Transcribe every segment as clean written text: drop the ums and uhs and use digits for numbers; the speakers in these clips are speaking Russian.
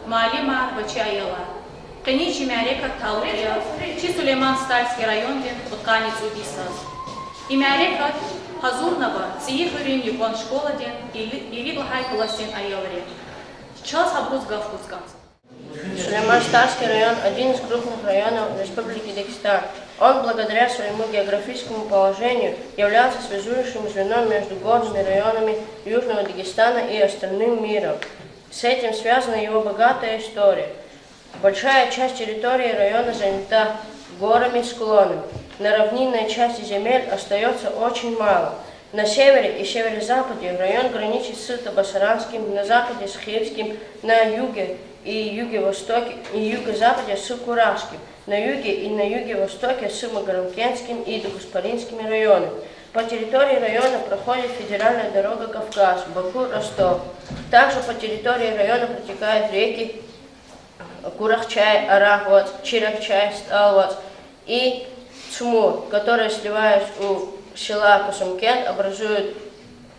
Малима Бачаяла. Кеничи Мярека Талуя, Чи Сулейман Стальский районден Утканец Убисаз. И Мярека Хазурнова, Циихурин Юкон школаден и Лихай Куласин Айолре. Час Хабруз Гавкусканс. Сулейман-Старский район – один из крупных районов Республики Дагестан. Он, благодаря своему географическому положению, является связующим звеном между горными районами Южного Дагестана и остальным миром. С этим связана его богатая история. Большая часть территории района занята горами и склонами. На равнинной части земель остается очень мало. На севере и северо-западе район граничит с Табасаранским, на западе с Хельским, на юге и юге-востоке и юго-западе с Куражским, на юге и на юге-востоке с Магарамкентским и Дагуспаринскими районами. По территории района проходит федеральная дорога Кавказ, Баку-Ростов. Также по территории района протекают реки Курахчай, Арахвац, Чиракчай, Сталвац и Цмур, которые, сливаясь у села Кусумкент, образуют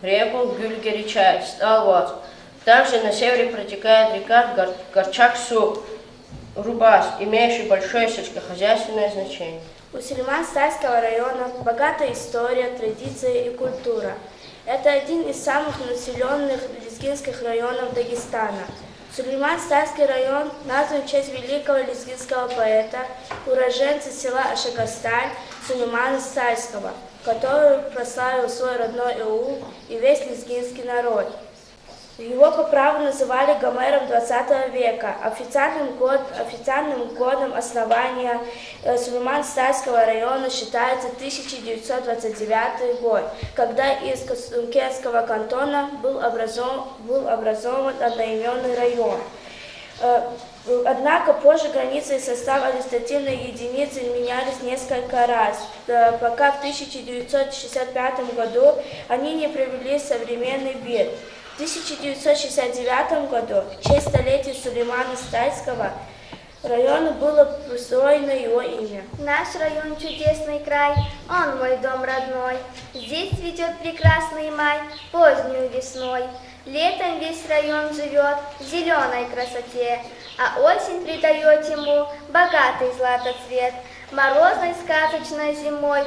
реку Гюльгеричай, Сталвац. Также на севере протекает река Горчак-Сук, Рубас, имеющий большое сельскохозяйственное значение. У Сулейман-Старского района богатая история, традиции и культура. Это один из самых населенных лезгинских районов Дагестана. Сулейман-Старский район назван в честь великого лезгинского поэта, уроженца села Ашагарсталь Сулеймана Старского, который прославил свой родной аул и весь лезгинский народ. Его по праву называли Гомером XX века. Официальным годом основания Сулейман-Старского района считается 1929 год, когда из Кусумкентского кантона был образован одноименный район. Однако позже границы и состав административной единицы менялись несколько раз, пока в 1965 году они не привели в современный вид. В 1969 году, в честь столетия Сулеймана Старского, району было присвоено его имя. Наш район чудесный край, он мой дом родной. Здесь цветет прекрасный май, позднюю весной. Летом весь район живет в зеленой красоте, а осень придает ему богатый златоцвет. Морозной сказочной зимой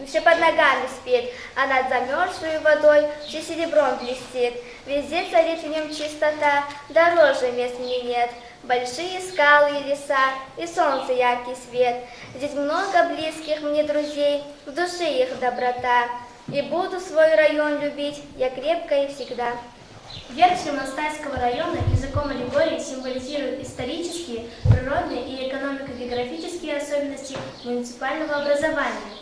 все под ногами спит, а над замерзшей водой все серебром блестит. Везде царит в нем чистота, дороже мест мне нет. Большие скалы и леса, и солнце яркий свет. Здесь много близких мне друзей, в душе их доброта. И буду свой район любить я крепко и всегда. Герб Сулейман-Стальского района языком аллегории символизирует исторические, природные и экономико-географические особенности муниципального образования.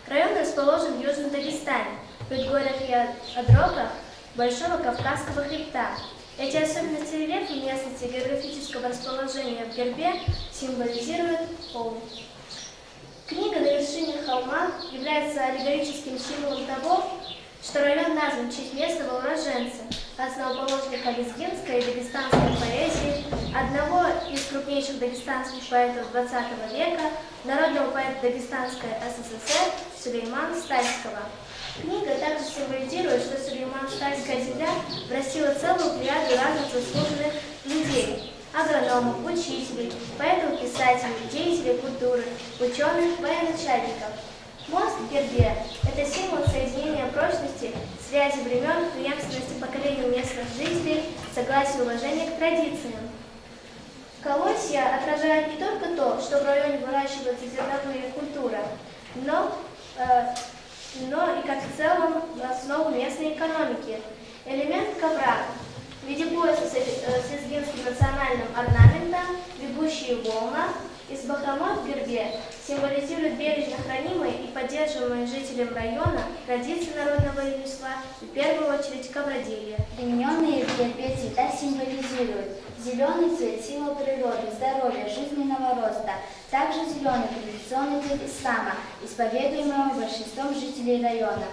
Район расположен в Южном Дагестане, в предгорьях и отрогах Большого Кавказского хребта. Эти особенности рельефа местности и географического расположения в гербе символизируют холм. Книга «На вершине холма» является аллегорическим символом того, что район назван в честь местного уроженца, основоположника лезгинской и дагестанской поэзии, одного из крупнейших дагестанских поэтов XX века, народного поэта Дагестанской СССР Сулеймана-Стальского. Книга также символизирует, что Сулейман-Стальская земля врастила целую плеяду разных заслуженных людей – агрономов, учителей, поэтов, писателей, деятелей культуры, ученых, военачальников. Мост в гербе – это символ соединения прочности, связи времен, преемственности поколений местных жителей, согласия и уважения к традициям. Колосья отражают не только то, что в районе выращивается зерновая культура, но и как в целом основу местной экономики. Элемент ковра в виде пояса с лезгинским национальным орнаментом, бегущие волна из бахромот в гербе символизирует бережно хранимые и поддерживаемые жителям района традиции народного ремесла и в первую очередь ковроделия. Примененные в гербе цвета символизируют зеленый цвет – символ природы, здоровья, жизненного роста, также зеленый – традиционный цвет ислама, исповедуемого большинством жителей района.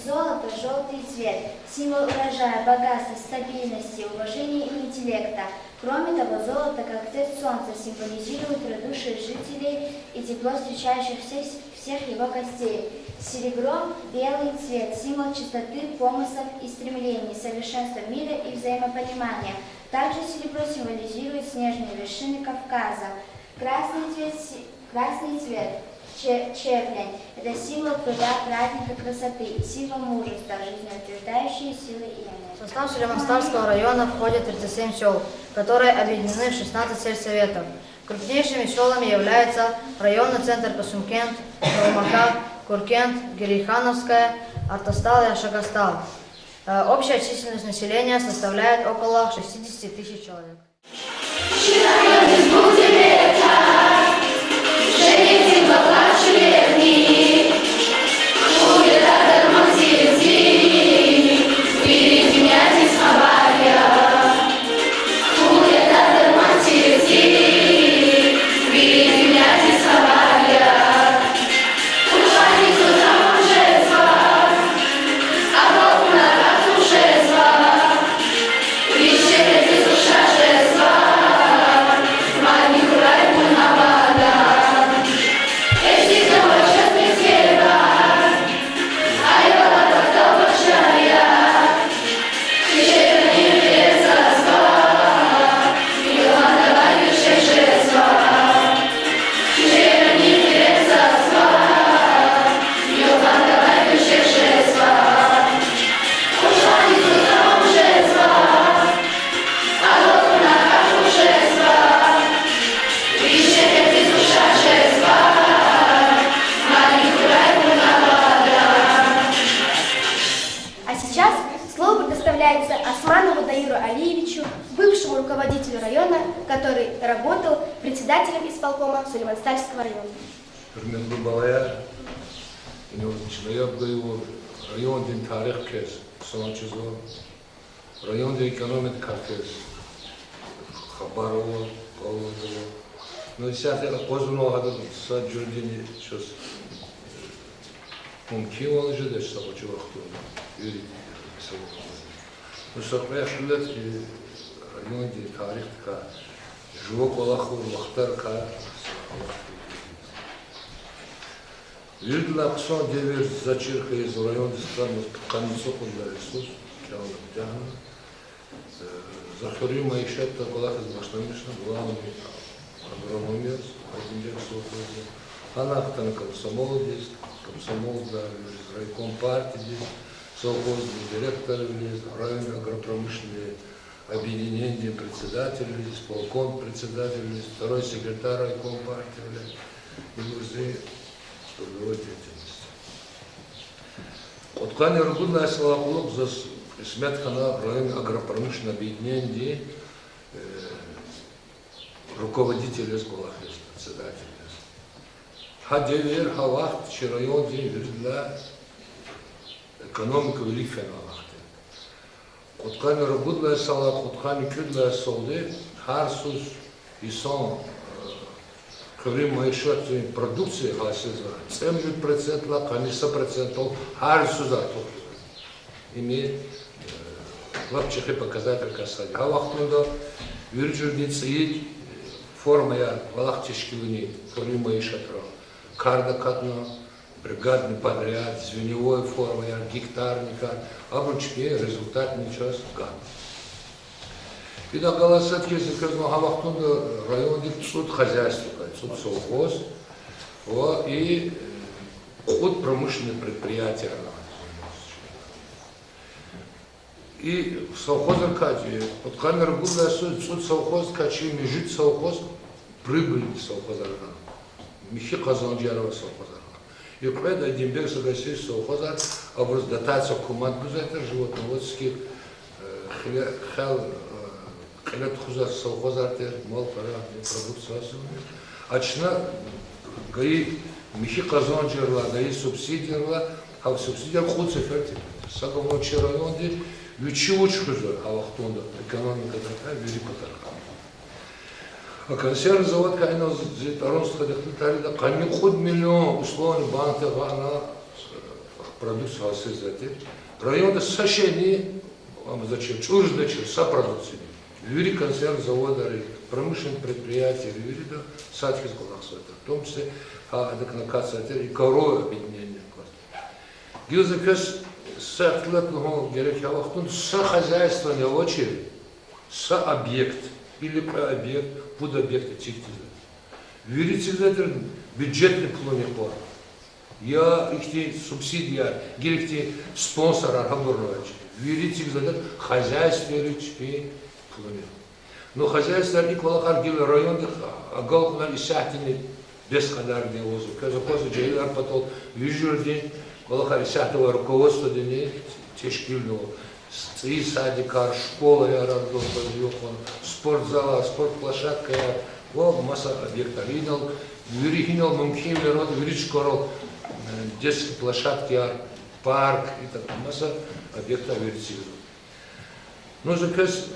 Золото – желтый цвет, символ урожая, богатства, стабильности, уважения и интеллекта. Кроме того, золото, как цвет солнца, символизирует радушие жителей и тепло встречающих всех его гостей. Серебро – белый цвет, символ чистоты, помыслов и стремлений, совершенства мира и взаимопонимания. Также серебро символизирует снежные вершины Кавказа. Красный цвет Чеплень – это символ труда, праздника, красоты, символ мужества, жизнеутверждающие силы и энергии. В состав Сулейман-Стальского района входит 37 сел, которые объединены в 16 сельсоветов. Крупнейшими селами являются районный центр Касумкент, Калмака, Куркент, Гирихановская, Артастал и Шагастал. Общая численность населения составляет около 60 тысяч человек. Османову Даиру Алиевичу, бывшему руководителю района, который работал председателем исполкома Сулейман-Стальского района. Hürmetli balaya, inançlıya rayon din tarih kes, sanatçızo, rayon din ekonomik kes, Xabarovo, Pavlovo. No сейчас это поздно надо саджудини сейчас. Мумkin olacak da sabahçı vakti yürü sabah. Ну что я шулет район din tarih ka, живок олаху вахтар ka. Видно, что девер зачерка из района страны канцо куда ресурс, чего тягнет. Захорим еще это была из Башнамишна, главный агрономия, один день сотворил. Она там комсомол здесь, комсомол да, из райком партии здесь, совхозный директор здесь, районное агропромышленное объединение председателей, исполком председателей, второй секретарь райком партии, и музей трудовой деятельности. Откани ргудна салахулук за Сметхана район агропромышленного объединения руководитель школы, председатель. Хадевер хавахт район для экономики велик феналахты. Куткани работая сала, куткани кюдля солды, харсус и сон Говорим о еще продукции хасиза. 70% ла, конечно, процентов харсуза имеет лапчихи показатель касать. Галахтунда вирджурдит сеит форма я валахтишкилуни, говорим о еще карда катна, бригадный подряд, звеневой форма я гектарника, обручки результат ничего гад. И да голосат, если сказано, Галахтунда районе суд хозяйства, суд совхоз, и ход промышленных предприятий. И совхоз Аркадий, вот камера была суд совхоз, качи, межит совхоз, прибыль совхоз Аркадий. Михи Казанджарова совхоз Аркадий. И когда Дембек согласился совхоз Аркадий, образ дотация команд гузайтер животноводских, Хелет хузар совхоз Аркадий, мол, продукция особенная. Ачна гаи Михи Казанджарова, гаи субсидировала, а в субсидиях ход цифертик. Саговно районе Вичи хузар, Галахтунда, экономика такая, великая такая. А консервный завод, когда Зитаронская дохлитария, они ход миллион условно банка на продукцию осязатель. Районы сошени, вам зачем, чуждо через сопродукции. Вери консервный завод, промышленные предприятия, вери да садки с Галахсуэта. В том числе, и коровы объединения. Гилзакес сахтлатного герекялахтун хозяйство не очередь, объект или прообъект, под объект тихтиза. Верите, бюджетный планетор. Я их субсидия, геректи спонсор Архамбурнович. Верите, хозяйство или планет. Но хозяйство не квалахар гил районных, а галкунар и сахтины бесхадарные возу. Когда после джейлар потом вижу день. Калахари сятого руководства дней тешкильного, и садика, школа, я родил, спортзала, спортплощадка, масса объектов. Вирихинал, мумким, народ, виричкорол, детские площадки, парк, и так, масса объектов версии. Ну, заказ,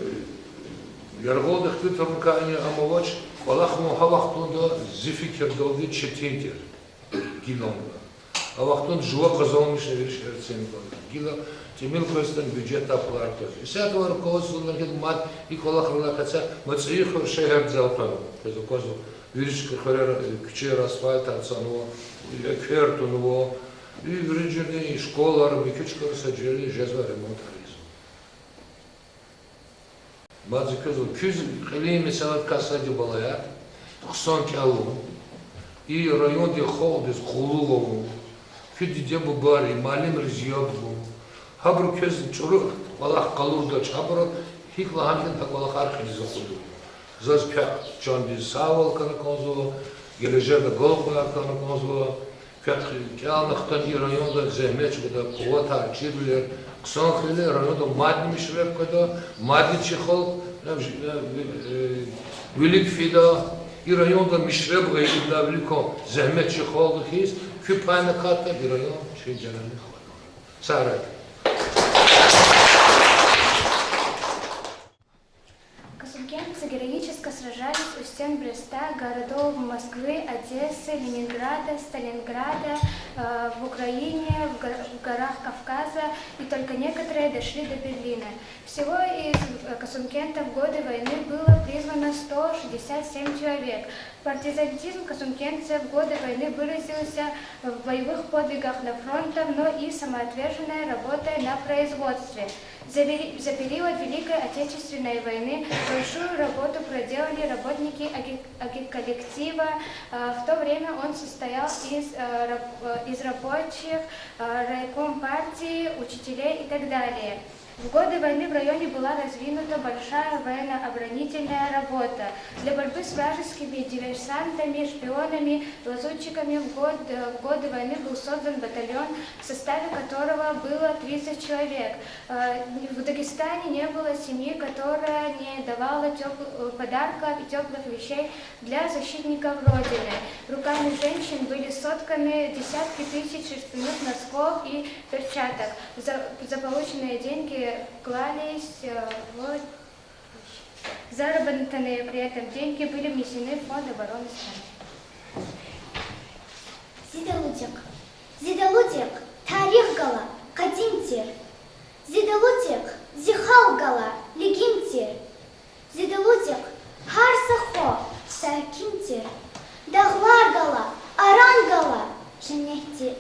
ярголдах ты туркани, амовач, Аллаху Халахтунда, зификер долги четвертер, гилонга. А вахтун жуа казалмышна веришер центр. Гила темил костан бюджет оплаты. И с этого руководства мат и колахрла хотя мацеихор шехер залпан. Это козу веришка хорера кчер асфальт отцанова, квертунова, и вриджерни школа рабикичка саджели жезва ремонтаризм. Мадзи козу кюз хлеме салат касади балаят, хсон кялу, и район де холдес хулулову. Küdi debu bari, malim riziyabbu. Habru köz çuru, valak kalurda çabra, hikla hankin tak valak arkadiz okudu. Zaz pek can biz sağol kana konzulu, geleceğde gol koyar kana konzulu, pek kâlnıktan i rayonda zehmet çıkıda, kuvata, çirbiler, kısan khili rayonda maddi mişrep koyda, maddi çıkıl, velik fida, i rayonda mişrep gayı illa veliko zehmet çıkıldı his, Küphane kartta bir rayon şey cenabı Sarat. Косункенцы героически сражались у стен Бреста, городов Москвы, Одессы, Ленинграда, Сталинграда, в Украине, в горах Кавказа, и только некоторые дошли до Берлина. Всего из косункентов в годы войны было призвано 167 человек. Партизанизм косункенцев в годы войны выразился в боевых подвигах на фронтах, но и самоотверженной работой на производстве. За период Великой Отечественной войны большую работу проделали работники агитколлектива. В то время он состоял из рабочих, райком партии, учителей и так далее. В годы войны в районе была раздвинута большая военно-оборонительная работа. Для борьбы с вражескими диверсантами, шпионами, лазутчиками в годы войны был создан батальон, в составе которого было 30 человек. В Дагестане не было семьи, которая не давала подарков и теплых вещей для защитников Родины. Руками женщин были сотканы десятки тысяч шерстяных носков и перчаток. За полученные деньги клались в заработанные при этом деньги были внесены в фонд обороны страны. Зидалутек, тарих гала, кадимтер. Зидалутек, зихал гала, легимтер. Зидалутек, харсахо, сакимтер. Дағлар гала, аран гала, женехтер.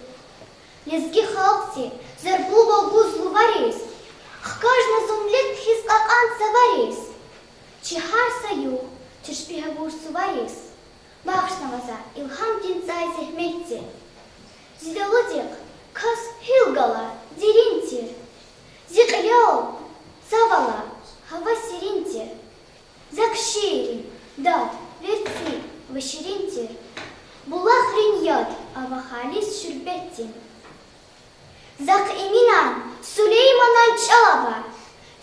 Лезги халкти, зарбу болгузлу варис. Хкажна зумлет хискакан саварис. Чихар саю, чешпигавур суварис. Бахшнаваза, илхам тинцай зехметти. Зидалудек, кас хилгала, диринтир. Зиклял, цавала, хава сиринтир. Закширин, дат, верти, ваширинтир. Булах риньят, авахалис шурбеттин. Зак иминан Сулейманан Чалава,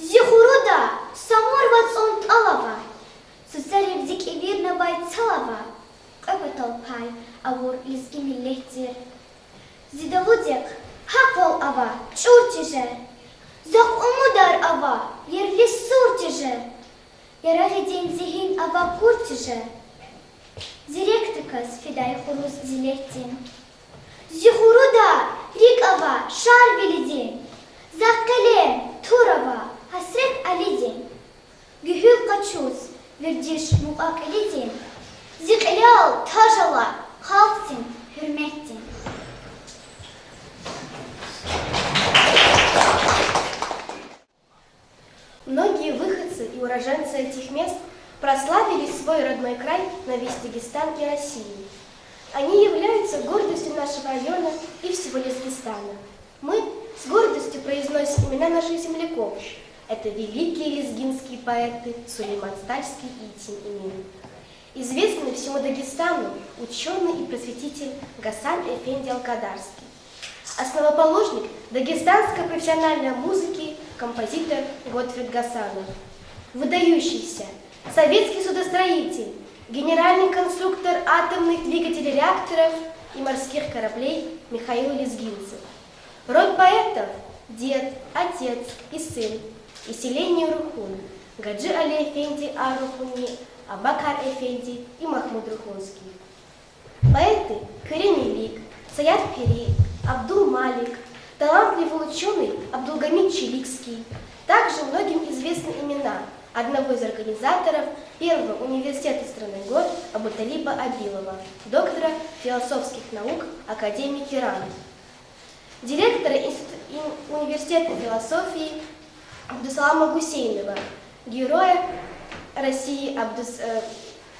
Зихуруда Саморвацон Талава, Сусарев Зик Ивирна Байцалава, Капаталпай, Авур Лизги Миллеттир. Зидалудек, Хаквал Ава, Чуртиже, Зак Умудар Ава, Ерлис Суртиже, Яралидин Зихин Ава Куртиже, Зиректикас Фидай Хурус Зилеттин. Зихуруда, Рикава, Шарбелидин, Заккалем, Турава, Хасрет Алидин, Гюхюл Качуз, Вердиш Муак Алидин, Зиклял, Тажала, Халктин, Хюрметтин. Многие выходцы и уроженцы этих мест прославили свой родной край на весь Дагестан и Россию. Они являются гордостью нашего района и всего Лезгистана. Мы с гордостью произносим имена наших земляков. Это великие лезгинские поэты Сулейман Стальский и Итин Имин. Известный всему Дагестану ученый и просветитель Гасан Эфенди Алкадарский. Основоположник дагестанской профессиональной музыки композитор Готфрид Гасанов. Выдающийся советский судостроитель, генеральный конструктор атомных двигателей реакторов и морских кораблей Михаил Лезгинцев. Род поэтов – дед, отец и сын, и селение Рухун, Гаджи Али Эфенди Ар-Рухуни, Абакар Эфенди и Махмуд Рухунский. Поэты Карим Илик, Саят Пери, Абдул Малик, талантливый ученый Абдулгамид Чиликский. Также многим известны имена одного из организаторов первого университета страны ГОР Абуталиба Абилова, доктора философских наук, академика Ирана, директора университета философии Абдусалама Гусейнова, героя России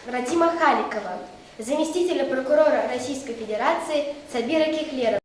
Радима Халикова, заместителя прокурора Российской Федерации Сабира Кихлерова.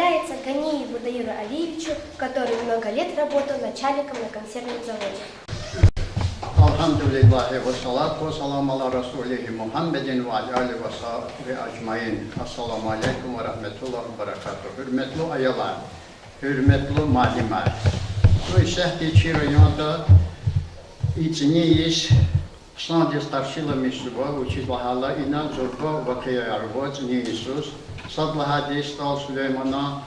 доставляется Ганиеву Даиру Алиевичу, который много лет работал начальником на консервном заводе. Elhamdülillahi ve salatu ve selamu ala Resulihi Muhammedin ve ala alihi ve sahbihi ecmaîn. Esselamu aleyküm ve rahmetullahi ve berekatuhu. Hürmetli ayalar, hürmetli malumat. Bu şehri rayonda içiniz sandis tarşila misluba, uçizlahala ina zorba vakıya yarbo, cinisus. Sadla hadis tal Süleyman'a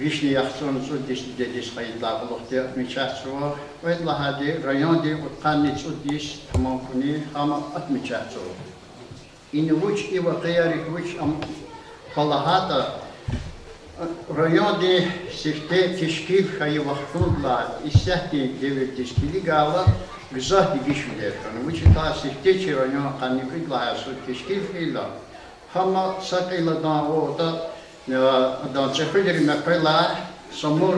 Вишни яхтонцу дис хайдла блохте мичатсо ведла хади район де утканицу дис тамамкуни хама атмичатсо инвуч и вакияри вуч ам халахата район де сифте тишкив хай вахтудла исяхти девет тишкили гала гзах дигишулер кан вуч та сифте чи район кани видла асу тишкив хила хама сакила да ота da çekilir mekala samur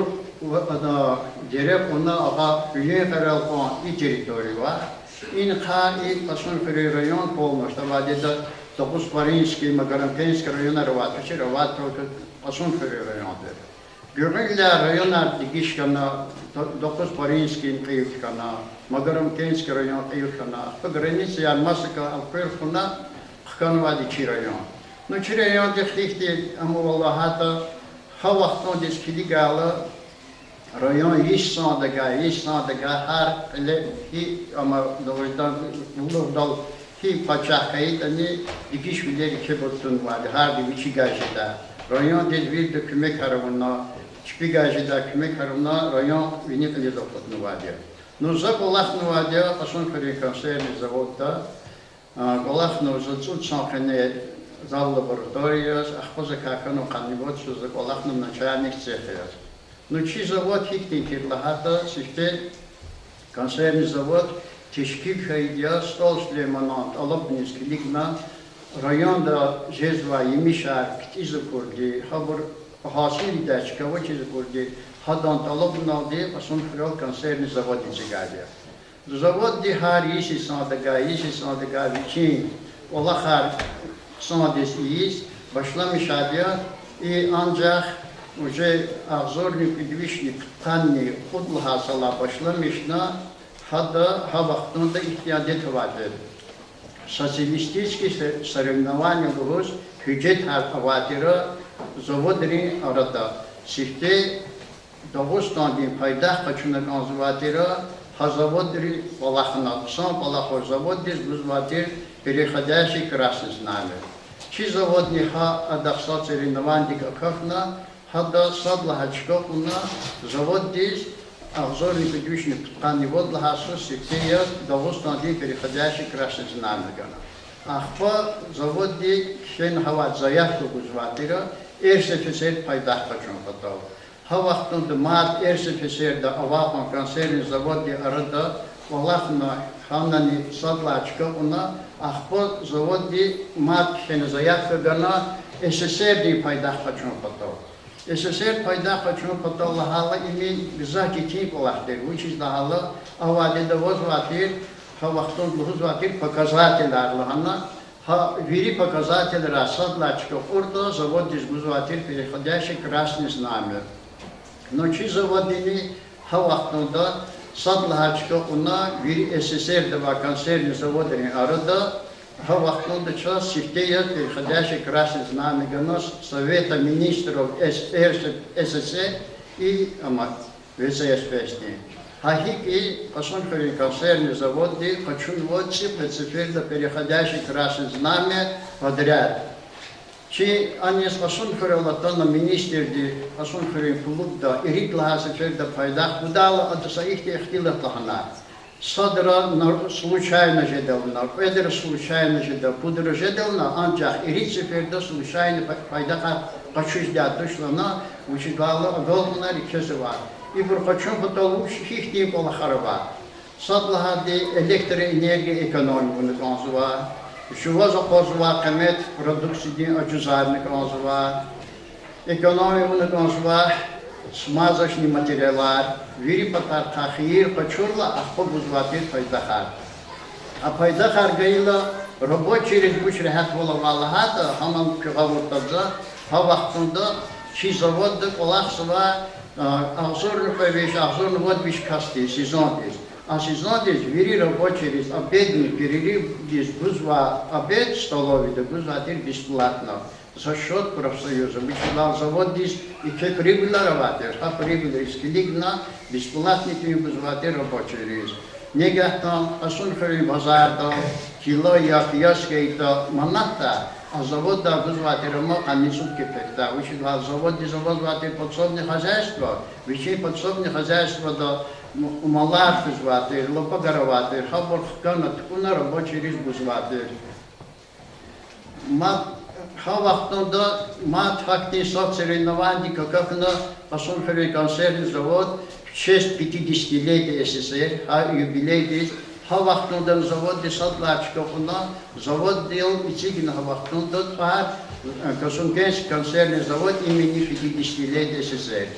da direk ona aga üye karalpan i teritori var. İn kha pasun feri rayon polnoş da vadede Topus Parinski Magarampenski rayona ravat çi ravat pasun feri rayondur. Görmekler rayonlar digişkana Topus Parinski kıyıkana Magarampenski rayon kıyıkana granice almasaka alperfuna kan vadi çi rayon. No çire yon dexti ama vallahi da ha vaqton deskili gala rayon iş sandaga her le hi ama doğrudan dal hi paçakayı ani dikiş bileri kebotun vardı her bir içi gajda rayon dedvir de küme karavuna çipi gajda küme karavuna rayon vini kali dokutnu vardı no zakolahnu vardı pason frekanser zavodda kolahnu zut sankhne Зал лаборатория, ахпоза какано каннибот шуза колахном начальник цеха. Но чи завод хиктинкер лахата сифте консервный завод тишкик хайдия стол Сулейманат алабнинский лигна районда жезва емишар ктиза курди хабур хасили дачка вочиза курди хадан алабналди пасон фрол консервный завод изигадия. Завод ди хар иси сандага вичин олахар Sonadis iyiyiz, başlamış adı ancak уже Azornik Udvishnik Tanni Kudlu hasala başlamışna ha vaktinde ihtiyadet vardı. Социалистические соревнования в Хюджет Аватира заводри арада. Сифте Дагостан'ın paydah kaçınak anzıvatira hazavodri Balakhnat. San Balakho zavodri buzvatir переходящий красный знамя. Чи заводни ха адахса соревнований какахна хада садла хачкохна завод дис обзорный предыдущий ткани водла хасу сектея Дагостан'ın переходящий красный знамя гана. Ахпа завод ди шен хава заявку бузватира эрсефесер пайдах качон катав. Havaqtında mart ersefeserde avahan konservin zavod di arada Walahna Hanani Sadlaçka ona ahpo zavod di mart şene zayafka gana SSR di paydah kaçın patav. SSR paydah kaçın patav lahala imi güzaki tip olahdır. Which is lahala avadede vozvatir havaqtında vozvatir показателяр lahana ha veri показателя Sadlaçka orada zavod di vozvatir переходящий красный знамя. Но чи заводini ha vaxtında Sadlaçka ona bir SSR'de vakanserli zavodini arada ha vaxtında ças sifteya переходящий красный знамя гонос Совета министров СССР и ВССПСТ. Хахик и посмотрели консервный завод, хочу вот циферда переходящий красный знамя подряд. Чи они способны на министерстве, способны клубда, и ритла сеферда пайдах, удала от своих технилов лахана. Садра случайно жедална, педер случайно жедал, пудра жедална, анчах, и рит сеферда случайно пайдаха качуждя дошлана, учитала голдна рикезова. И прокачун потом их не полахарова. Садлахади электроэнергия экономию консува. Şuva zakozva kıymet produksiyonu acuzarını konsuva, ekonomiyonu konsuva, smazaşni materyalar, veri patar tahir paçurla ahpo buzvatir paydahar. A paydahar gayla robot через буч rehat vola vallahat hamam kıvurtadza ha vaxtında Чи завод колахсова Ахзорный вот вишкасти, сезон здесь. А сезон здесь, вери рабочий здесь, обедный перерыв здесь, гузва обед столовый, да гузва теперь бесплатно. За счет профсоюза. Вычитал завод здесь, и как прибыль работает, а прибыль из Килигна, бесплатный гузва теперь рабочий здесь. Негатон, асунхари базарда, кило яскейта, маната, а завод да гузватирама канисут кипекта. Вычитал завод ватир подсобное хозяйство, вычей подсобное хозяйство да малар гузватир, лопагароватир, хаборхкана ткуна рабочий рис гузватир. Хавахтонда мат факти соцсоревнований, как на асунхари консервный завод, в честь 50-летия СССР, а юбилей здесь, Хавахтундан завод десатлачков, завод делал Ицигина Хавахтундан, а Косункенский консервный завод имени 50-летия СССР.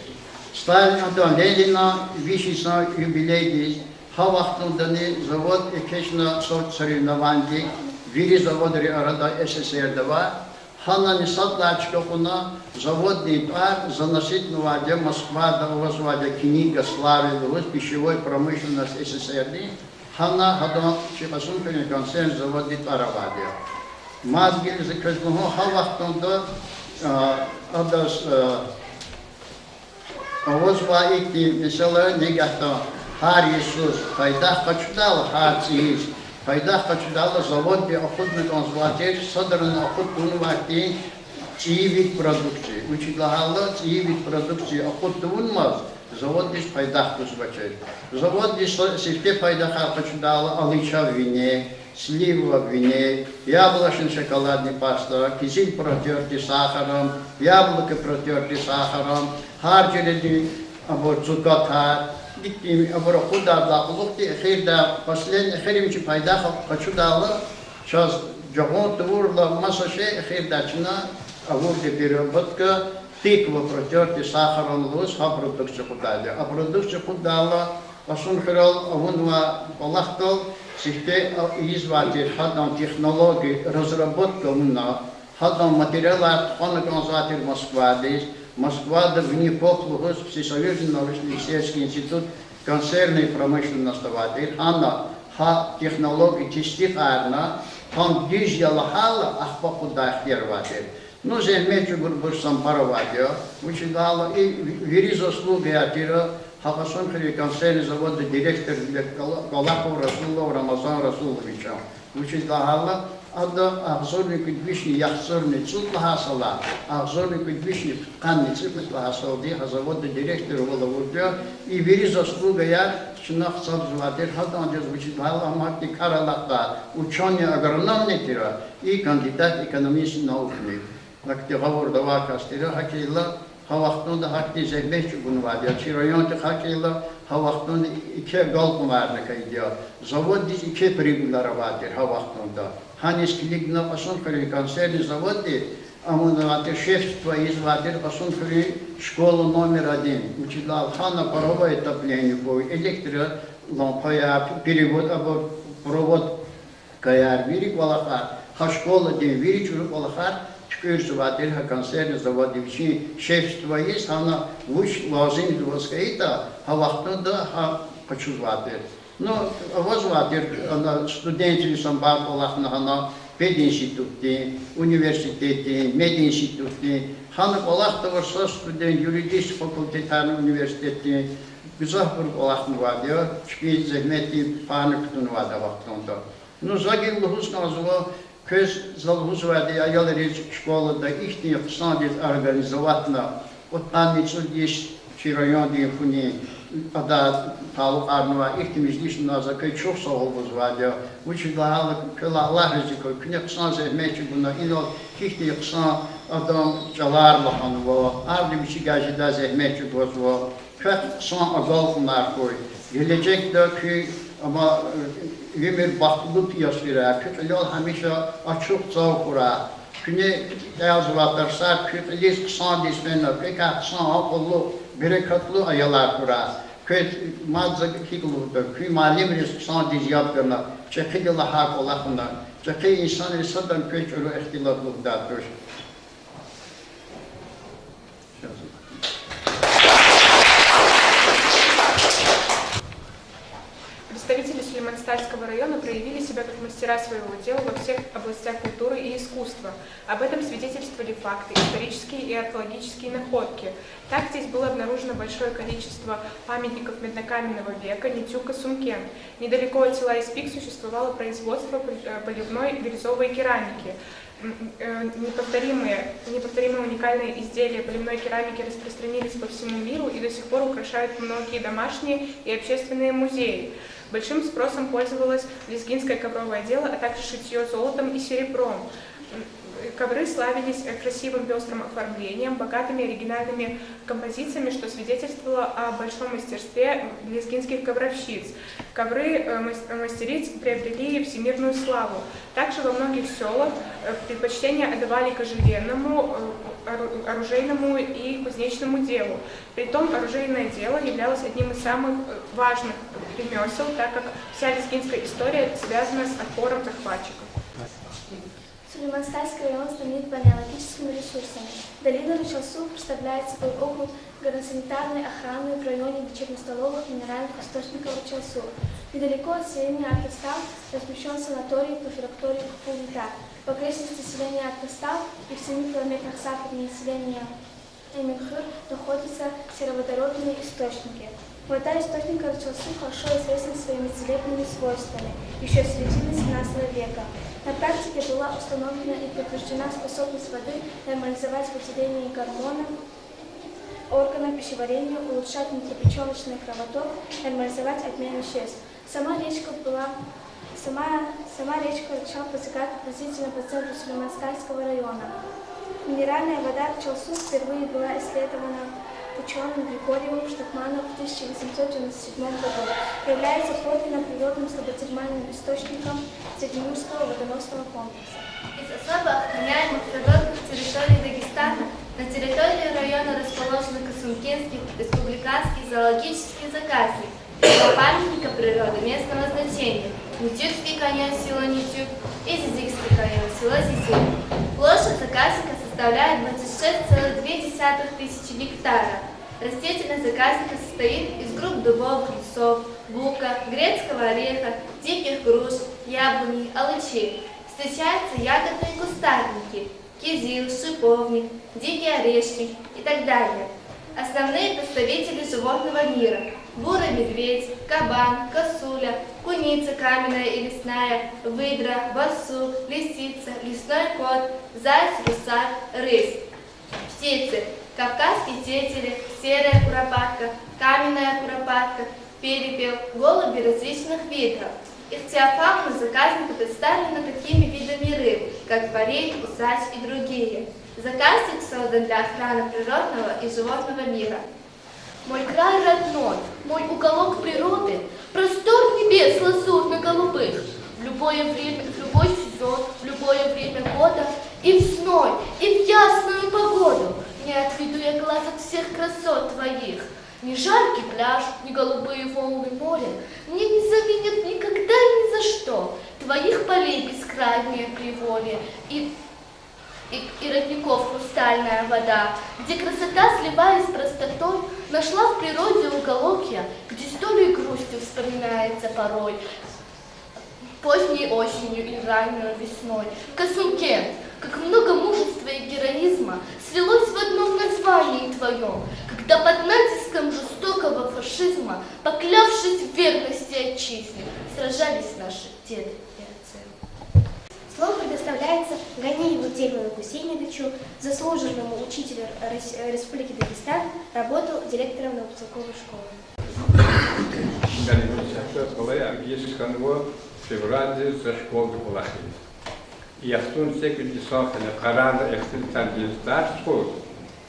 Сталин Антон Ленина, вишится юбилей здесь, Хавахтундан завод и кешна соцсоревнований, вири завод Арада СССР-2, Хана Несатлачков, заводный пар, заносительного отдела Москва, Довозвадя, книга славы, пищевой промышленность СССР. Хана Хадон Чепасункин концерн заводный паровадия. Мазгиль закрытого Хавахтунда Адас Овозва Икти Мисала Негата Хар Иисус, Хайдах Качудал Хар Циис. Пайдах Качудала завод, где охотный консерватор, содранный охотный вакцин, вид продукции. Учитывала вид продукции охотный маз, завод здесь пайдах кузбачей. Завод здесь сифте пайдаха Качудала, алыча в вине, слива в вине, яблочный шоколадный паста, кисель протертый сахаром, яблоко протертый сахаром, харджеледный цукатар. Абра худа да лукти хирда последний хиримчи пайда хочу дала сейчас жагон турла масаше хирдачна авурде переработка тыква протертый сахаром луз а продукция худали а продукция худала ашун хирал авунва аллахтал сихте извати хадан технологии разработка мна хадан материалов он консерватор Москва здесь Москва да в Непоплугус, Всесоюзный научно-исследовательский институт концерной промышленности ватир, она технологии тестих арна, там дизьяла хала, ахпахудах ватир. Ну, займечу гурбурсам паровадио, учитала и вери заслуги атира, хахасон хри концерный завода директор Галаков Расулов Рамазан Расуловича. Учитала Ада Ахзорник Вишни Яхзорный Цутлахасала, Ахзорник Вишни Канни Цутлахасалди, Хазавода директор Воловурдя, и вери заслуга я, Шинах Сабзватир, Хадан Джазвучитала, Амакти Каралата, ученый агрономный тира и кандидат экономических наук. Лакти Гавор Давакастира, Хакила, Хавахтунда Хакти Зебечу Гунвадия, Чирайонти Хакила, Хавахтунда ике Галкумарна Кайдия, завод здесь ике прибылараватир, Хавахтунда. Ханис Килигна Пасунхари концерный завод, амунаватир шефство из ватир Пасунхари школа номер 1. Учитал Хана паровое отопление, электролампая, перевод, провод Каяр, Вирик Валахар, Хашкола день, Вирик Валахар, Ватир, концерный завод, шефство есть, она лучше лазим двоскаита, Хавахтунда, Хачузватир. Ну, возватир, студенты самбарколахна, пединституты, университеты, мединституты, хана колахтовар со студент юридический факультетарный университеты, Гузахбурколахна вадио, чпит зехмети пануктун вада вахтунда. Ну, загил лухусна зло, köz zalhuzvadi ayalları şkolada ihtiyaç sandık organizavatna otaniçul diş çirayon diye funi ada talu arnava ihtiyaç diş naza köy çok sağ oluz vadia uçudahalık köla Allah riziko künek sanze meçi buna ino ihtiyaç san adam çalar lahan va ardı bir şey gajida zehmetçi bozva köy san agal bunlar koy gelecekte köy ama Ömür bakılı piyasaya, kötülüğü hemşe açık zavkura, küne yazılatırsa kötülüğü kısa dismenle, peka kısa akıllı, berekatlı ayalar kura, köt mazı kikluğudur, köy malimriz kısa diz yaptırına, çekili lahak olakına, çekili insan risadan kötülüğü ihtilaflıktadır. Сулейман-Стальского района проявили себя как мастера своего дела во всех областях культуры и искусства. Об этом свидетельствовали факты, исторические и археологические находки. Так здесь было обнаружено большое количество памятников меднокаменного века Нитюка-Сумкент. Недалеко от села Испик существовало производство поливной бирюзовой керамики. Неповторимые уникальные изделия поливной керамики распространились по всему миру и до сих пор украшают многие домашние и общественные музеи. Большим спросом пользовалось лезгинское ковровое дело, а также шитье золотом и серебром. Ковры славились красивым пестрым оформлением, богатыми оригинальными композициями, что свидетельствовало о большом мастерстве лезгинских ковровщиц. Ковры мастериц приобрели всемирную славу. Также во многих селах предпочтение отдавали кожевенному, оружейному и кузнечному делу. Притом оружейное дело являлось одним из самых важных ремесел, так как вся лезгинская история связана с отпором захватчиков. Сулейман-Стальский район знаменит балнеологическими ресурсами. Долина Рычалсу представляет собой округ горносанитарной охраны в районе лечебно-столовых минеральных источников Рычалсу. Недалеко от селения Артостав размещен санаторий профилакторий Купулита. В окрестности селения Артостав и в 7 километрах западнее селения Эминхыр находятся сероводородные источники. Вода источника Рычалсу хорошо известна своими целебными свойствами еще с середины 17 века. На практике была установлена и подтверждена способность воды нормализовать выделение гормонов органов пищеварения, улучшать внутрипеченочный кровоток, нормализовать обмен веществ. Сама речка Рычал протекает приблизительно по центру Сулейман-Стальского района. Минеральная вода Рычалсу впервые была исследована ученым Григорием Штокманом в 1897 году, является подлинно природным слаботермальным источником Среднемурского водоносного комплекса. Из особо охраняемых природных территорий Дагестана на территории района расположены Касумкентский республиканский зоологический заказник, два памятника природы местного значения, Нитюкский каньон село Нитюк и Зизикский каньон село Зизик. Площадь заказника составляет 26,2 тысячи гектаров. Растительность заказника состоит из групп дубовых лесов, бука, грецкого ореха, диких груш, яблони, алычей. Встречаются ягодные кустарники, кизил, шиповник, дикий орешник и так далее. Основные представители животного мира – бурый медведь, кабан, косуля, куница каменная и лесная, выдра, барсук, лисица, лесной кот, заяц, русак, рысь. Птицы – кавказские тетерев, серая куропатка, каменная куропатка, перепел, голуби различных видов. Ихтиофауна заказника представлена такими видами рыб, как варень, усач и другие. Заказник создан для охраны природного и животного мира. Мой край родной, мой уголок природы, простор небес лазурно-голубых. В любое время, в любой сезон, в любое время года, и весной, и в ясную погоду не отведу я глаз от всех красот твоих. Ни жаркий пляж, ни голубые волны моря мне не заменят никогда и ни за что твоих полей бескрайнее приволье и родников хрустальная вода, где красота, сливаясь с простотой, нашла в природе уголок я, где с долей грустью вспоминается порой поздней осенью и ранней весной. Касумкент, как много мужества и героизма слилось в одном названии твоем, когда под натиском жестокого фашизма, поклявшись в верности отчизне, сражались наши деды и отцы. Слово предоставляется Ганиеву Тельману Гусейновичу, заслуженному учителю Республики Дагестан, работал директором Наубцаковой школы. Яхтун секунди соханя карада эхтилтан дистар школ.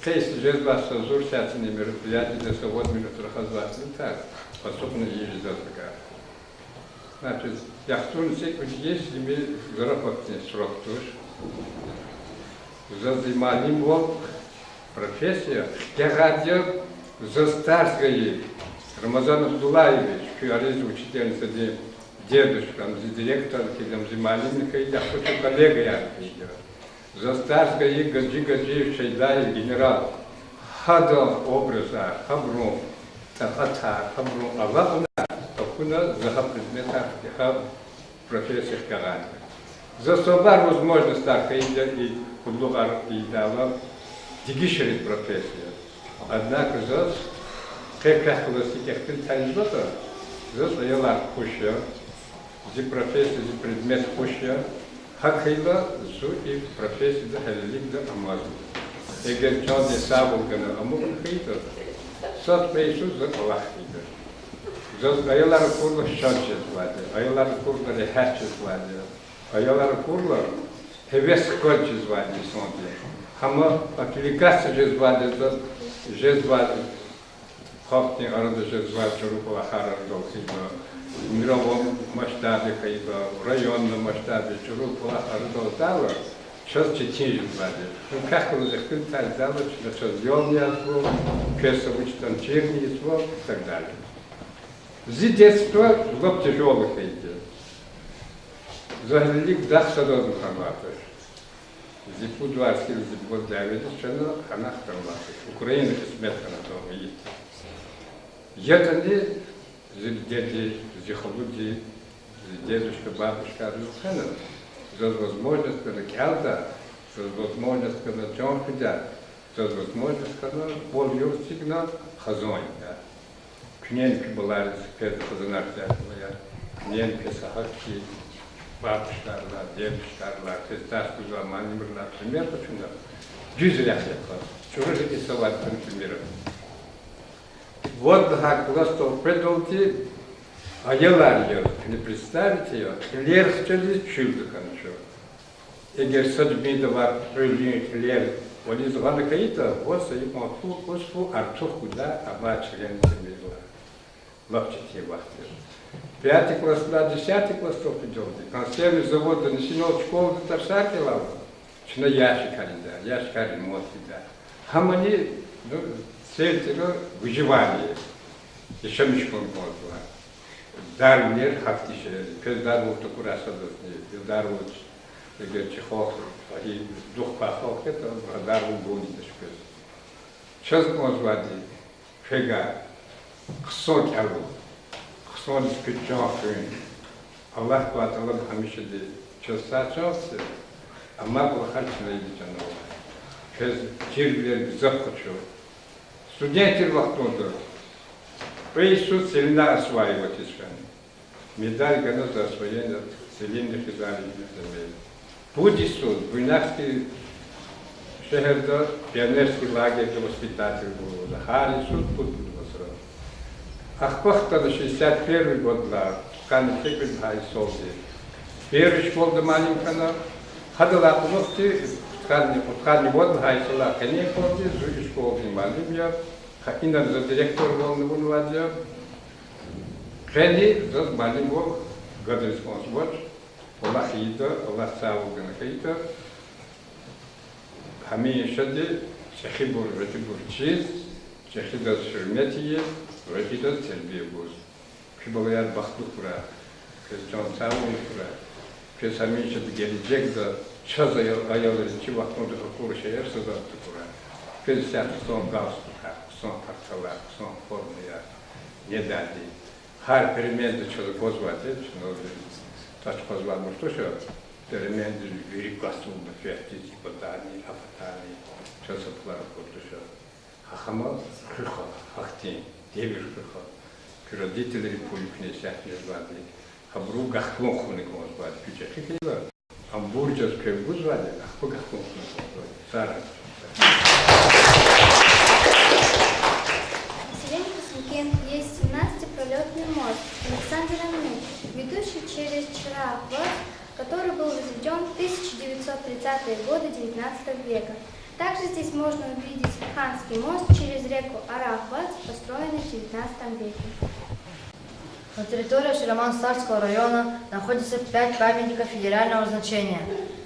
Кейс жезласа зурсятные мероприятия для свободных трахазватных так, способны ели зазвука. Значит, яхтун секунди есть имеет заработный срок тоже. За заниманием вот профессия. Я хотел за старской Рамазан Абдулаевич, который учительница дедушка, директор, маленькая, я хочу коллега я видел. Застарская Гаджи Шайдай, генерал, хада образа, хабрум, хата, хабрум, Аллах у нас, Паскуна за предметах профессиях Каранга. За собар возможность так и кудлугар и дала дигишерит профессия. Однако за как классических тализота за стояла кушья, за профессия, за предмет кушья, хакейла зу и профессия за хеллигда амазу. Егер чон не сабулгана амукхейта, сот прейшу за аллахида. За аяла курла шанчес владе, аяла курла рехачес владе, аяла курла хевес кончес владе сонде. Хама акиликаса жез владе за жез владе. Хопни арада жез владе чурупала харар долхиба. В мировом масштабе хейба, в районном масштабе чурупала харар долтала. Сейчас четыре владе. Ну как он захотел так делать, что сейчас зеленый отвод, песовый там черный отвод и так далее. С детства было тяжелых идей. Заглик дахсадон хаматыш. Зипу 20 зипу 9 чана ханах хаматыш. Украина хисметка на том есть. Я не дети, зихолуди, дедушка, бабушка, Арзухана. За возможность, когда кялда, за возможность, когда Джон Хидя, за возможность, когда Пол Юрстигна Хазонь. Кненьки была, когда Хазанак была, кненьки Сахаки, бабушка, дедушка, Христа, Скуза, Мани, была, пример, почему? Дюзы яхляха, чужие рисовать, например. Вот как просто предолти, а я не представите ее, лерчали чудо кончу. Егер судьбы давар прилинь лер, вот из гана каита, вот и маху, кусфу, арчух куда, а бачелен семейла. Лапчатые вахты. 5 класс, 10 класс то придет. Консервный завод до начинал школу до Тарсаки лава. Чна ящик календарь, ящик ремонт да. Хамани, ну, цель tego выживание. Еще мешком было. Дармер хактише, пез дарму то курасадосни, дарму егер чехов, и дух пахов, это дарму бониташ пез. Сейчас мозвади, фега, ксон кялу, ксон спичон фюн. Аллах платалам хамишеди, часа часы, а магла харчина идичанова. Пез чирблер захочу. Студенты вахтунда. Поищут сильно осваивать еще. Медаль года за освоение цилиндров и залежных земель. Буддистут, Буйнакский шехерда, пионерский лагерь для воспитателей был. Захари суд, тут был сразу. Ахпахта на 61 год была, ткани фиквин хай солди. Первый школ до маленького, ходила по лофте, ткани вот хай сола, коней ходит, жуй школ не маленькая. Инна за директор волны владел. Крени за маленького года респонсвоч. Аллах ида, Аллах саву ганахита. Хами шади, чехибур ветибур чиз, чехида шерметие, ветида тербиебуз. Кибалаяд бахтукура, крестьян саву икура. Кресами шади гелиджекда, чаза аялы чивахтунда курша ерсада тукура. Крестьян сон галстука. Сон портала, сон формы не дали. Хар перемены что-то позвать, но так позвал, ну что же, перемены великосу, фертити, подани, афатани, что за план, вот что. Хахама, крыха, хахтин, девиш крыха, к родители пулькне сях не звали, хабру гахлоху не звали, пича хикила, амбурджерское вызвали, а по гахлоху не звали, сара. Есть 17-пролетный мост Александра Мун, ведущий через Чарах-Ваз, который был возведен в 1930-е годы XIX века. Также здесь можно увидеть Ханский мост через реку Арах-Ваз, построенный в XIX веке. На территории Сулейман-Старского района находится 5 памятников федерального значения.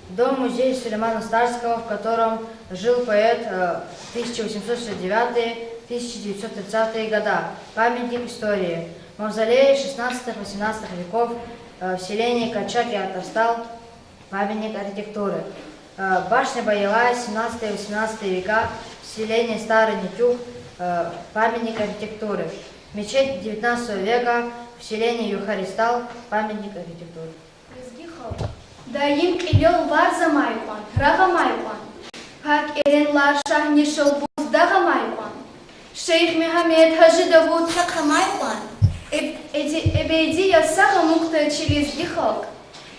Дом-музей Сулеймана Старского, в котором жил поэт 1869-1930 года. Памятник истории. Мавзолей 16-18 веков в селении Качак-Ятарстал. Памятник архитектуры. Башня Боевая 17-18 века в селении Старый Нетюх. Памятник архитектуры. Мечеть 19 века в селении Юхаристал памятник архитектуры. Дайым келел варза майкон, рага майкон. Пак эренлар шахни шалбуз дага майкон. Шейх Мехамед Хаджи Давуд Хакха майкон. Эбейди ясага мукта через гихок.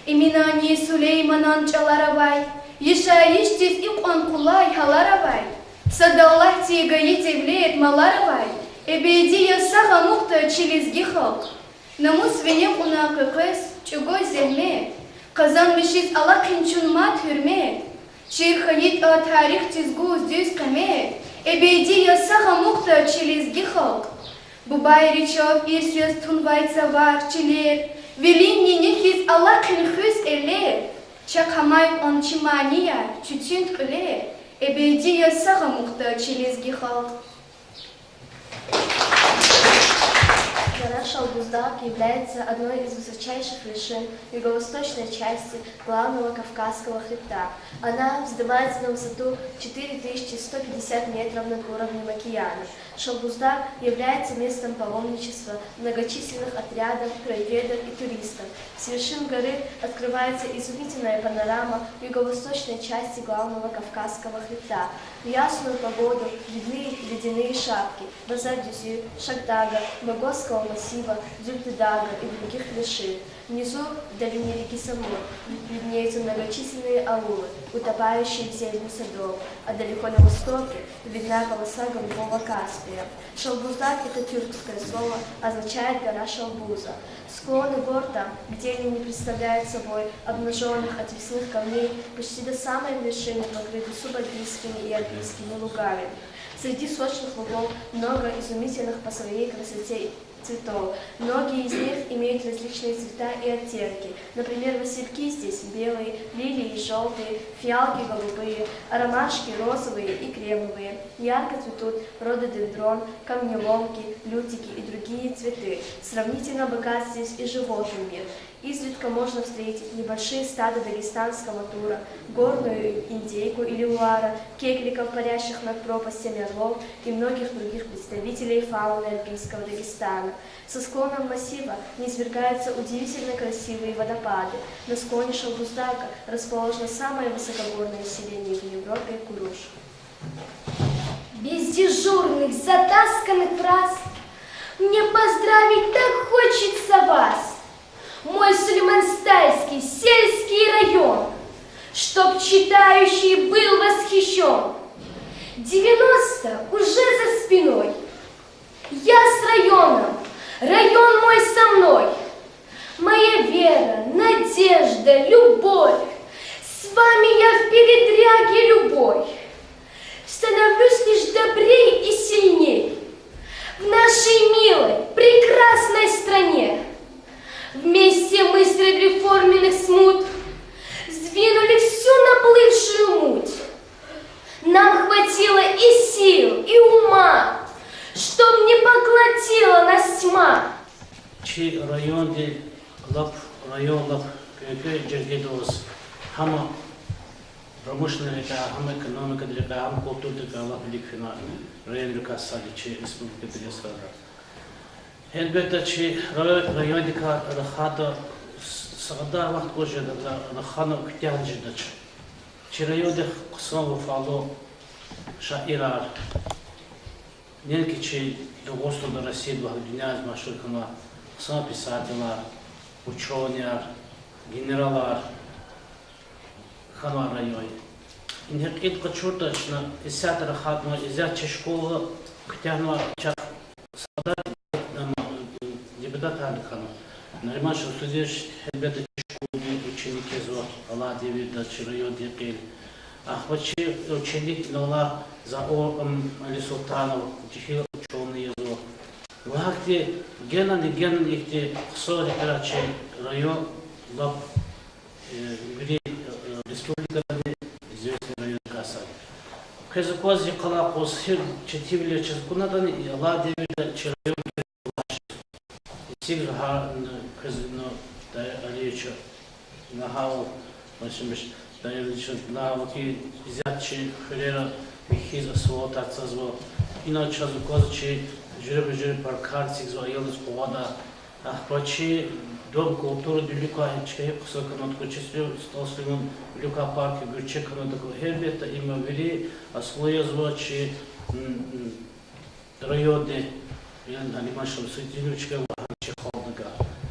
Иминани Сулейманан Чаларавай. Ешаиштис икон кулай халаравай. Садаллах тига етевлеет маларавай. Эбейди ясага мукта через гихок. Намус венек унака кэс чугой зельме. Казан мишит ала кинчун мат хюрме. Чир хаит а тарих тизгуз дюз каме. Эбейди ясага мукта через гихок. Бубай речов ирсвес тунвайца вар чилер. Велинни нехиз ала кинхюз элер. Чакамай он чимания чутюнт кылер. Эбейди ясага мукта через гихок. Гора Шалбуздак является одной из высочайших вершин юго-восточной части главного Кавказского хребта. Она вздымается на высоту 4150 метров над уровнем океана. Шалбуздак является местом паломничества многочисленных отрядов, краеведов и туристов. С вершин горы открывается изумительная панорама юго-восточной части главного Кавказского хребта. В ясную погоду видны ледяные шапки Базар-Дюзю, Шагдага, Багосского массива, Дзюльтыдага и других вершин. Внизу, в долине реки Самур, виднеются многочисленные аулы, утопающие в зелени садов, а далеко на востоке видна полоса голубого Каспия. Шалбуздак – это тюркское слово, означает гора Шалбуза. Склоны гор там, где они не представляют собой обнаженных отвесных камней, почти до самой вершины покрыты субальпийскими и альпийскими лугами. Среди сочных лугов много изумительных по своей красоте цветов. Многие из них имеют различные цвета и оттенки. Например, васильки здесь белые, лилии желтые, фиалки голубые, а ромашки розовые и кремовые. Ярко цветут рододендрон, камнеломки, лютики и другие цветы. Сравнительно богат здесь и животный мир. Изредка можно встретить небольшие стада дагестанского тура, горную индейку или уара, кегликов, парящих над пропастями орлов и многих других представителей фауны альпийского Дагестана. Со склоном массива низвергаются удивительно красивые водопады. На склоне Шалбуздака расположено самое высокогорное селение в Европе – Куруш. Без дежурных, затасканных фраз мне поздравить так хочется вас, мой Сулейманстальский сельский район, чтоб читающий был восхищен. 90 уже за спиной. Я с районом, район мой со мной. Моя вера, надежда, любовь, с вами я в передряге любой. Становлюсь лишь добрей и сильней в нашей милой, прекрасной стране. Вместе мы среди форменных смут сдвинули всю наплывшую муть. Нам хватило и сил, и ума, чтоб не поглотила нас тьма. Чи районде лап районлап көйкөй жергедос хама промышленника, хама экономика дрека, хама культура дрека лап ликфина район дрека сали чи республика Дагестана. Elbette ki rayondika rahada sağda vaxt qo'shadi rahana kutyanjida chi rayonda qisman falo shairar ненки чи довольство до России благодеяния машинками qisman писателя ученые генералар хана район инек ит qachurtachna isatara xatma izat школа kutyanma чак сağda депутат Аликана. Нариман, что студируешь, ребята, ученики зо, Алла Девида, Чирайо Декель. А хочи ученик Нола за Алисултанов, Тихил ученый зо. Вахте гена не ген ихте хсори перачи район лап гри республика известный район Касан. Кезукози калапос хир четивле ческунадан Алла Девида Чирайо Сигр казино да аличо на хау машимиш да аличо на воки изячи хрера вихиза свота цазво иначе зукозчи жирбежир паркарцик зо елс повода Ахпачи Дом культуры Люка Чехип Кусаканот Кучислю Столслимон Люка Парки Гурчеканот Хербета има вели Аслоя звачи районы анимашам Сутинючка Вахачи Холдага.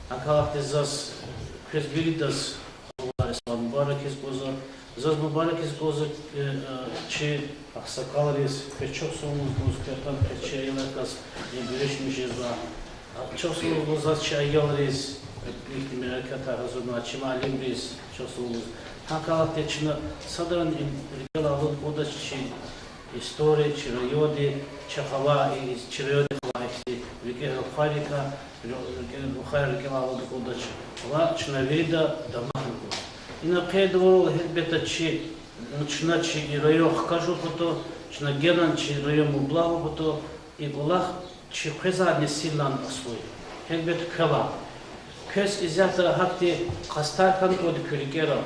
Акалахте зас Кресбилидас Ларислан Баракис Боза зас Баракис Боза чи Ахсакаларис Кречок Сомус Бозкатан Кречаилакас и Берешмишеза Чосулу Бозачи Айалрис Мираката Разуна Чималимрис Чосулу Акалахте Садран Рикалалут Бодачи истории, чироиоды, чахава и чироиоды хвахти, Рикалфарика, Рикалалут Бодачи, Ла Чнавида Даманку. И на предвору Хельбета Чи, Чначи и Райох кажу пото, Чнагенан Чи Райому Благо пото, и Гулах Чи Хезарни Силан Аслой. Хельбет Кала. Köz izята hakti Kastархан коди Кюрикера,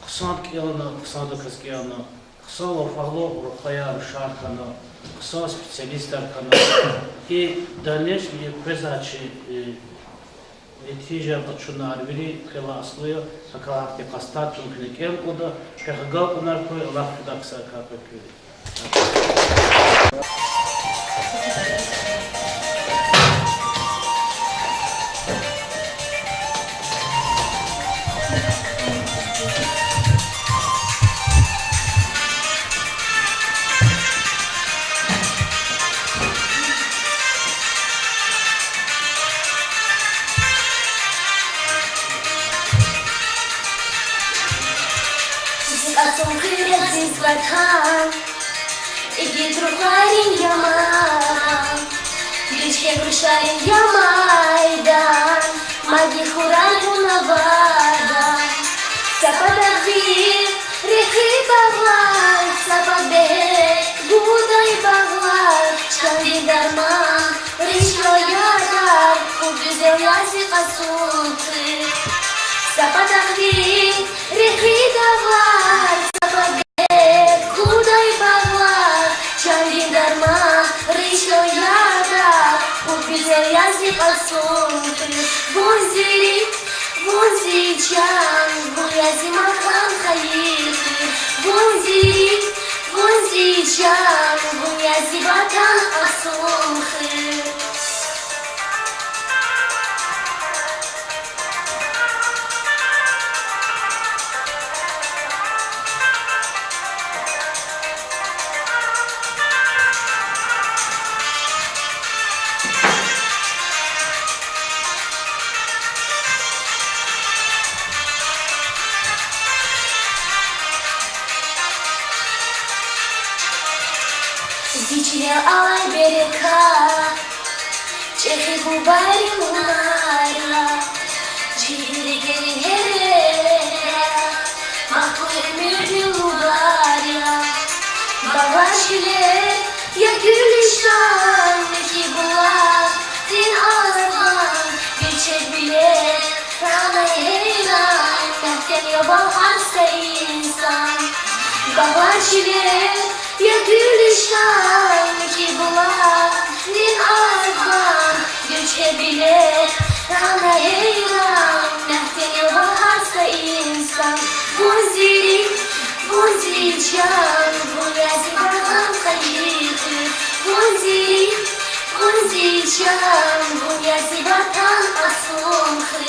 Ксант Киана, Ксанда Каскиана, Ксала Фагло, Рухая Шархана, Кса специалист Архана. И дальнейшие презачи Нетижа Бачуна Арвили, Кела Аслоя, Акалахти Кастархан Кюрикер кода, Кахагал Кунаркой, Аллах Фидакса Капа Кюри. Иди другарин яман, Гречке грушарин ямайдан, Маги хуралю навада. Сападави, рехи баглай, Сападе, гудай баглай, Шканди дарман, Ришло ядар, Убюзел яси касунты. Сападави, рехи баглай, Сападе, Кудай багла, чанди дарма, рышло яда, убедил язык осунты. Вунзи, вунзи чан, вуязи махан хаиты. Вунзи, вунзи чан, вуязи батан осунты. Дичия алай берека, Чехи губари лунара, Чири гери херея, Махуэ мирди лугаря. Багашиле, я гюлишан, Мехи була, Дин алазан, Гечек билет, Рана хейран, Мехтен ябал харса инсан. Багашиле, я гülüşan ki bulan, din azman, göçe bile, rana heyran, nehteni baharsa insan. Vunzi, vunzi can, bu yazi bakan kayıtı. Vunzi, vunzi can, bu yazi bakan asunkı.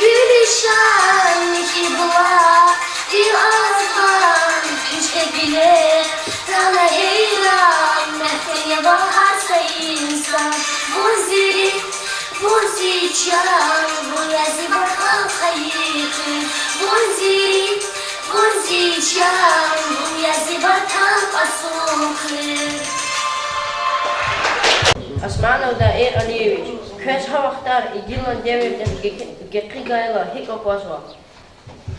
Gülüşan ki bulan, bir azman, güçe bile, Rana heyran, mehteye baharsa insan. Vunzi, vunzi can, bu yazi bakan kayıtı. Vunzi, vunzi can, bu yazi bakan asunkı. Османов Даир Алиевич, Köz havaktar İgilan devirden Gekri gayla hiko pozva.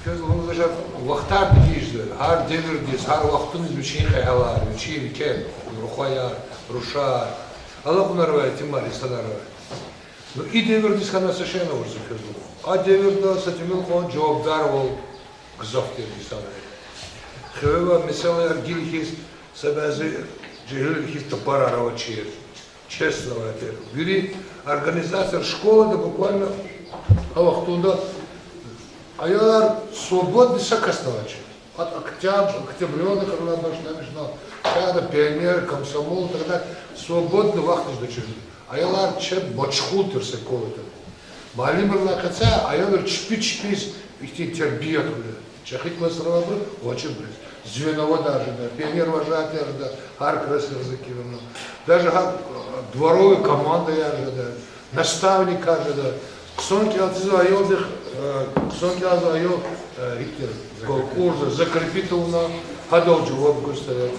Köz onu da vaktar diyizdi. Her devirdiz, her vaktimiz bir şey kayalar, bir şey bir kel. Рухаяр, Рушар. Allah bunlar var, Timari, Sanar var. İyi devirdi sana seçen olursa kızım. A devirde saçımın kon cevapdar ol, kızak dedi sana. Хевева mesela gilhis sebezi cehilhis топор арабачир. Честно говоря. Бери организация школы, да буквально вахтунда ayağlar свободный сакасновачи. От октябрёнок, когда начинал, когда пионер, комсомол, тогда свободно вахтуш дочерли. Ayağlar çep boçhultursa kolda. Malimler kaça ayağlar çipi işte terbiye ediyor. Çekik mesela bu очень близко. Звеново даже, да, пионер-вожатый, да, харкрасер закинул. Даже дворовая команда, да, наставник, да. Ксонки отзывают, Виктор, курса закрепительно, ходовчу в августе.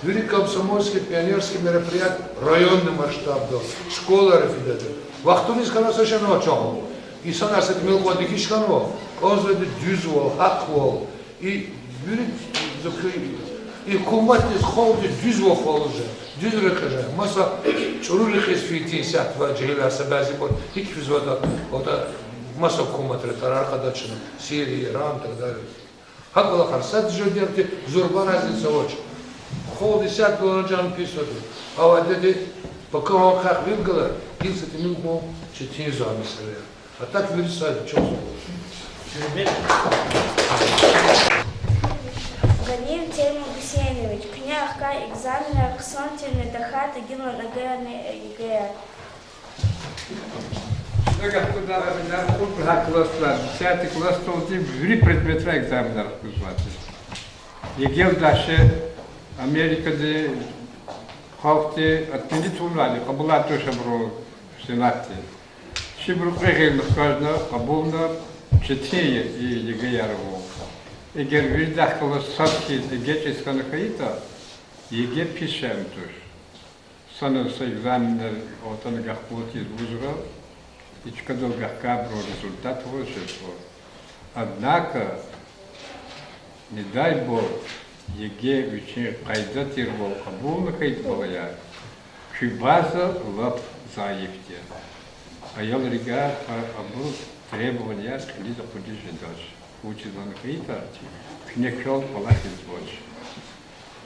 Великий комсомольский, пионерский мероприятие, районный масштаб, да, школа рефидета. Вахтуниз kana совершенно очом. И санарсет мелкодик ишканво, озведи düzvol, hakvol. И и куматис холди düzvol холже, düzrekje. Masa çurulixis fitiyat va cehilasa bazı kod hiç fizvada o da masa kumatre arkadaşının Suriye, İran так Hak ola karsat jodiyati zorban azin savoç. Холди сят голоджан писаду. А dedi пока он как вилгала, 10 минут мол четыре замысля. А так вирсает чё? Галиев Тельман Гусейнович, княг Ка экзамена Ксонтин Медахата Гилан Агерни ЕГЭ. Господа, классlar, 10 класста oldu, bir предметler egzaminer kuzmatı. ЕГЭ daşı Amerika'da hafta atındı tuğladı, kabulat şabro senatı. Şimdi bu regel kazna kabulna çetiye ЕГЭ yarı. Eğer bir dakika satki geç iskanı kayıta ЕГЭ pişem tuş. Sanırsa egzaminer ortanı gahboti uzra hiç kadar gahkabro результат вышел. Однако, не дай Бог, ЕГЭ учень кайда тирвол кабулна кайд балая, база лап заифте. А я лига абу требования лиза поддержи дальше. Учитель кайта, кнекел полахин звоч.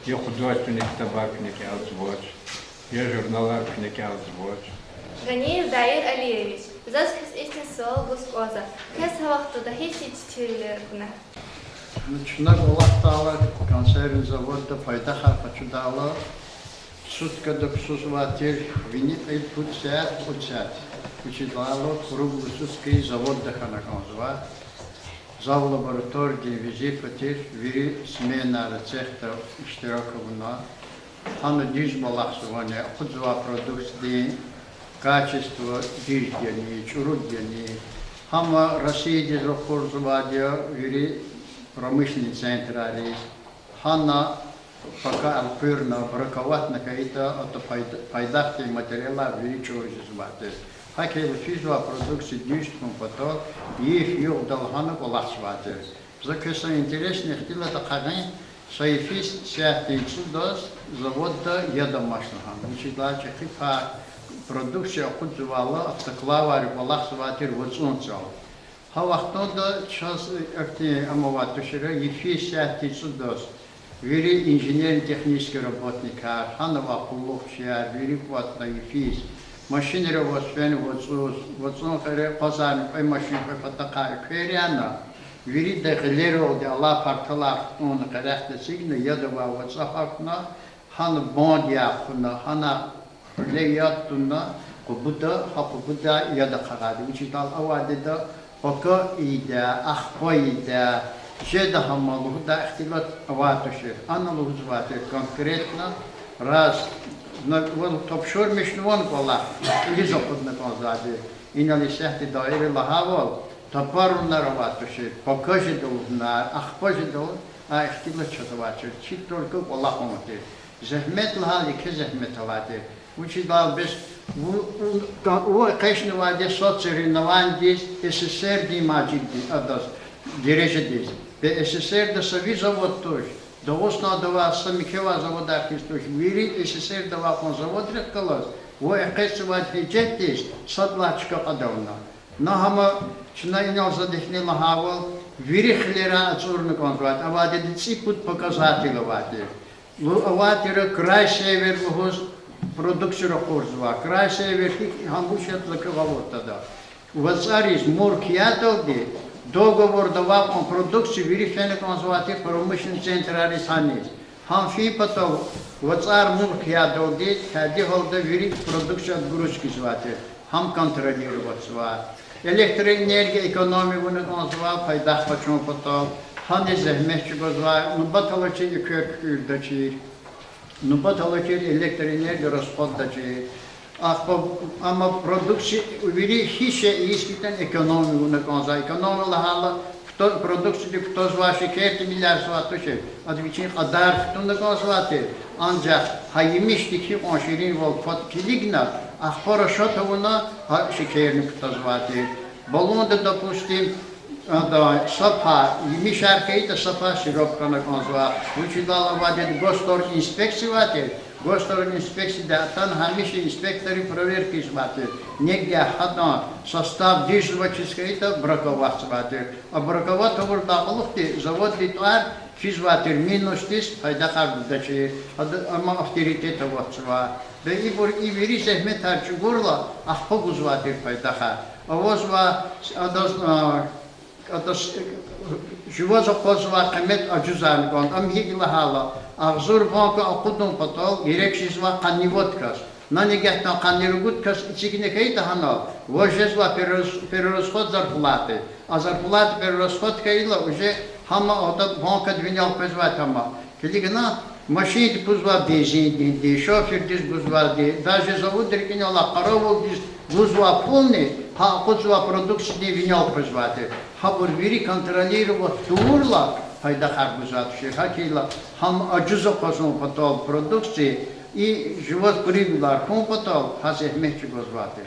Я художественный табак кнекел звоч. Я журналар кнекел звоч. Ганиев Даир Алиевич, заскис истин сол гускоза. Кес хавахту да хисич тюлерна. Начинак Аллах Таала консервный завод да пайдаха почудала. Сутка да ксузватир винит ай путсят. Учитала круглосутский завод да ханаконзва. Зал лаборатории визифатир вири смена рецепта иштираковна. Хана дижбалахсуване худзва продукции качество диждяни, чурудяни. Хама Россия дизрохурзувадия вири промышленный центр арис. Хана пока алпырна браковатна каита от пайдахти материала вири чуржизвате. Хакел физва продукции диждком потом их югдал хана полахсвате. Закеса интересно хтила такагай Сайфис сятичудос завода ядомашнахан. Учитывая, хипа продукция худзувала автоклавари полахсватир вацунцал. Хавахтода час акти амаватушера ефис сятичудос. Вери инженерно-технический работник, ханова пулухчия, вери кватна ефис. Машинера восфен вацун харе пазан пай машин пай патакай кверяна. Вери дехлеро де Аллах парталах он карахта сигна ядова вацахакна хан бондяхна хана леятна кубуда хакубуда ядахагади учитал авадеда пока ида ахпоида жеда хамалуда ихтилат аватушер аналогзвате конкретно раз на вон топшор мишнвон кола изоподна конзаде инали сехти даире лахавал Топарун нараватуши, покажидул на ахпажидул, а ихтила чатавачи, чи только Аллахомати. Захмет лхали ке захметавати. Учидал без у кайшнаваде соцеринавандис СССР димаджиди адас дирежедис. Бе СССР да Союза вот тоже. Догосна дава самикева завода хистуш вири СССР дава кон завод рекалас. Во эксват хиджеттис садлачка кадавна. Нахама чнайнал задихнила хавал вири хлера ацурна контрат. Авади ципут показатели вати. Аватира край север лухус продукцию курсва. Край север хамбушет лаковата да. Вацарис муркиятоги договор давал о продукции вирифенек называти промышленный центр Арисанис. Хамфи потом вацар муркиятоги хади холда вириф продукцию отгрузки звати. Хам контролировать звати. Электроэнергия экономию называл пайдах почему потом. Хане зехмехчиго звати. Ну баталочи кök дачир. Ну баталочи электроэнергия расход дачир. Ama produksi veri hiçe iskiten ekonomi ne konza ekonomi lahala kto produksi kto zwashi kerti milyar swatı şey adı için kadar kto ne konzvati ancak haymiştik ki onşirin vol fatkiligna ahpara şatavuna şekerini kto zwati balonda допустим da sapa yemiş erkeği de sapa siropka ne konzva uçidala vadet gostor inspeksivati Госторг инспекции датан хамиши инспекторы проверки звати. Негде хатна состав дизеловической это браковать звати. А браковать товар дағылықты завод литвар физвати минус тис пайда қардачи. Ама авторитет вот зва. Да и бур и вери зехмет арчугурла ахпогу звати пайда ха. А возва адас живоза позва камет аджузан гон. Ам хигла хала. Ağzur banka akudun patal gereksiz va kannivotkaz. Nani gehtan kannirugutkaz içikine kayıt hana. Vojez va peroroskhod zarplati. A zarplati peroroskhod kayla уже hama oda banka dünyal pezvat hama. Keligina машин puzva benzin di, şoför diz buzva di. Даже завод рекиняла корову диз бузва полный, ha kuzva продукции di vinyal pezvati. Habur veri контролировать турла пайда харбузат шехакила хам аджузо козон потол продукции и живот прибылар ком потол хазех мехчи гозвати.